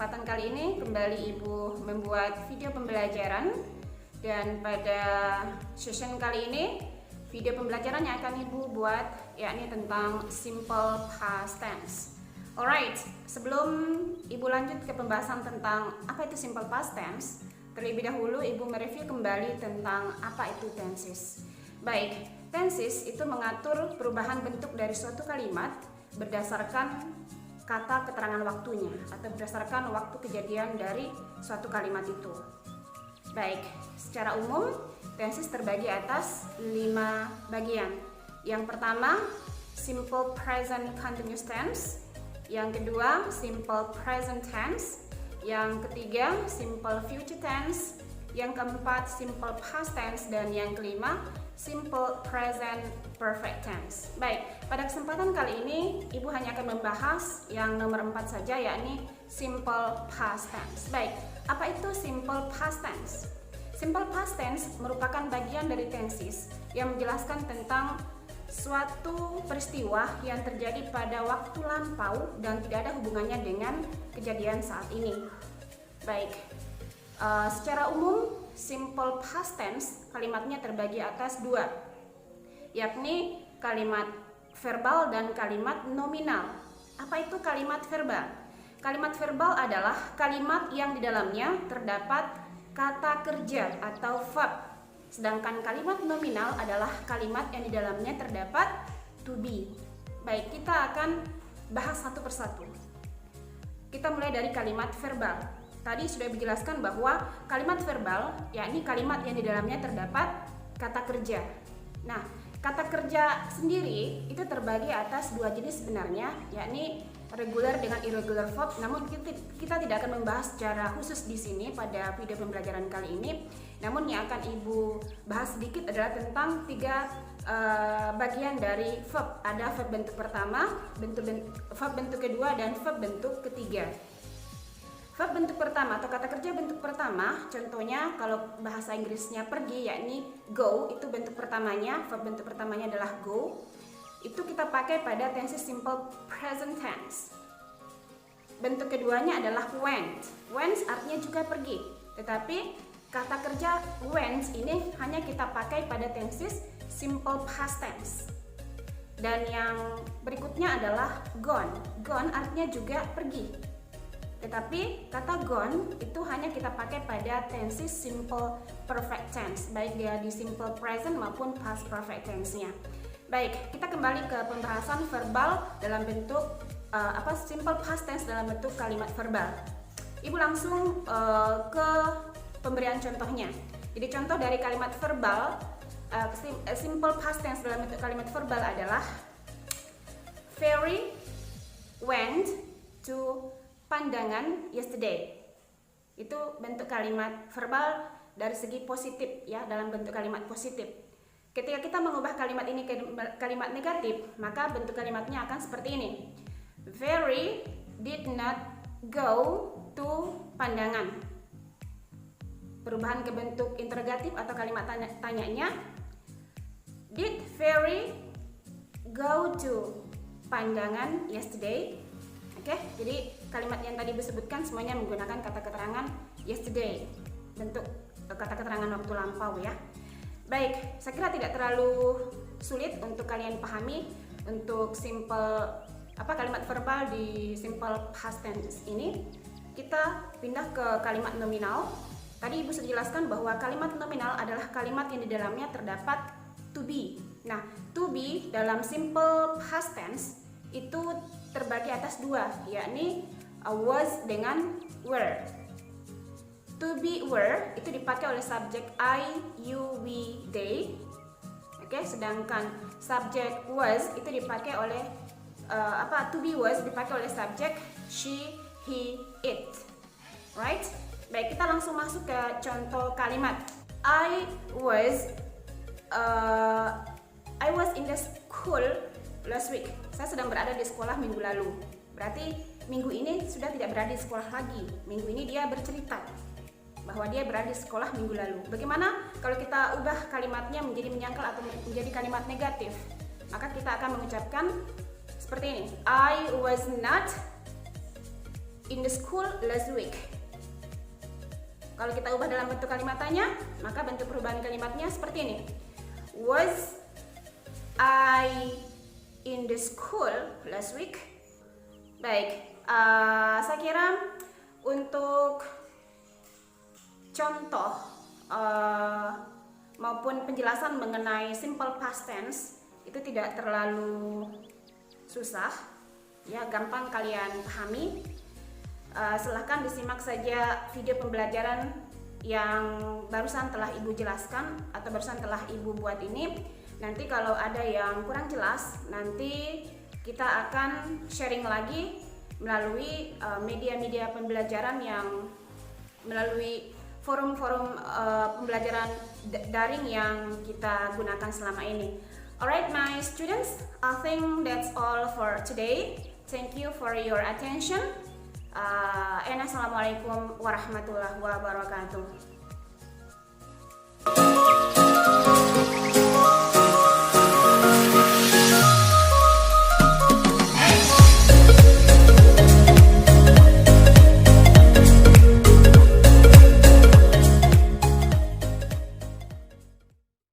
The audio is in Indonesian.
kesempatan kali ini kembali Ibu membuat video pembelajaran, dan pada session kali ini video pembelajaran yang akan Ibu buat yakni tentang simple past tense. Alright, sebelum Ibu lanjut ke pembahasan tentang apa itu simple past tense, terlebih dahulu Ibu mereview kembali tentang apa itu tenses. Baik, tenses itu mengatur perubahan bentuk dari suatu kalimat berdasarkan kata keterangan waktunya atau berdasarkan waktu kejadian dari suatu kalimat itu. Baik, secara umum tenses terbagi atas 5 bagian. Yang pertama, simple present continuous tense. Yang kedua, simple present tense. Yang ketiga, simple future tense. Yang keempat, simple past tense. Dan yang kelima, simple present perfect tense. Baik, pada kesempatan kali ini Ibu hanya akan membahas yang nomor 4 saja, yakni simple past tense. Baik, apa itu simple past tense? Simple past tense merupakan bagian dari tenses yang menjelaskan tentang suatu peristiwa yang terjadi pada waktu lampau dan tidak ada hubungannya dengan kejadian saat ini. Baik, secara umum simple past tense kalimatnya terbagi atas 2, yakni kalimat verbal dan kalimat nominal. Apa itu kalimat verbal? Kalimat verbal adalah kalimat yang di dalamnya terdapat kata kerja atau verb. Sedangkan kalimat nominal adalah kalimat yang di dalamnya terdapat to be. Baik, kita akan bahas satu persatu. Kita mulai dari kalimat verbal. Tadi sudah dijelaskan bahwa kalimat verbal yakni kalimat yang di dalamnya terdapat kata kerja. Nah, kata kerja sendiri itu terbagi atas 2 jenis sebenarnya, yakni regular dengan irregular verb. Namun kita tidak akan membahas secara khusus di sini pada video pembelajaran kali ini. Namun yang akan Ibu bahas sedikit adalah tentang 3 bagian dari verb. Ada verb bentuk pertama, verb bentuk kedua, dan verb bentuk ketiga. Verb bentuk pertama atau kata kerja bentuk pertama, contohnya kalau bahasa Inggrisnya pergi, yakni go, itu bentuk pertamanya, verb bentuk pertamanya adalah go. Itu kita pakai pada tenses simple present tense. Bentuk keduanya adalah went. Went artinya juga pergi, tetapi kata kerja went ini hanya kita pakai pada tenses simple past tense. Dan yang berikutnya adalah gone. Gone artinya juga pergi, tetapi kata gone itu hanya kita pakai pada tenses simple perfect tense, baik dia di simple present maupun past perfect tense-nya. Baik, kita kembali ke pembahasan verbal dalam bentuk simple past tense dalam bentuk kalimat verbal. Ibu langsung ke pemberian contohnya. Jadi contoh dari kalimat verbal, simple past tense dalam bentuk kalimat verbal adalah Ferry went to Pandangan yesterday. Itu bentuk kalimat verbal dari segi positif ya, dalam bentuk kalimat positif. Ketika kita mengubah kalimat ini ke kalimat negatif, maka bentuk kalimatnya akan seperti ini. Ferry did not go to Pandangan. Perubahan ke bentuk interrogatif atau kalimat tanyanya. Did Ferry go to Pandangan yesterday? Oke, jadi kalimat yang tadi disebutkan semuanya menggunakan kata keterangan yesterday, bentuk kata keterangan waktu lampau ya. Baik, saya kira tidak terlalu sulit untuk kalian pahami untuk kalimat verbal di simple past tense ini. Kita pindah ke kalimat nominal. Tadi Ibu sudah jelaskan bahwa kalimat nominal adalah kalimat yang di dalamnya terdapat to be. Nah, to be dalam simple past tense itu terbagi atas 2, yakni was dengan were. To be were itu dipakai oleh subjek I, you, we, they. Oke, sedangkan subjek was itu dipakai oleh to be was dipakai oleh subjek she, he, it. Right? Baik, kita langsung masuk ke contoh kalimat. I was in the school last week. Saya sedang berada di sekolah minggu lalu. Berarti minggu ini sudah tidak berada di sekolah lagi. Minggu ini dia bercerita bahwa dia berada di sekolah minggu lalu. Bagaimana kalau kita ubah kalimatnya menjadi menyangkal atau menjadi kalimat negatif? Maka kita akan mengucapkan seperti ini. I was not in the school last week. Kalau kita ubah dalam bentuk kalimat tanya, maka bentuk perubahan kalimatnya seperti ini. Was I in the school last week? Baik, saya kira untuk contoh maupun penjelasan mengenai simple past tense itu tidak terlalu susah, ya, gampang kalian pahami. Silahkan disimak saja video pembelajaran yang barusan telah Ibu jelaskan atau barusan telah Ibu buat ini. Nanti kalau ada yang kurang jelas, nanti kita akan sharing lagi melalui media-media pembelajaran yang melalui forum-forum pembelajaran daring yang kita gunakan selama ini. Alright, my students, I think that's all for today. Thank you for your attention. And assalamualaikum warahmatullahi wabarakatuh.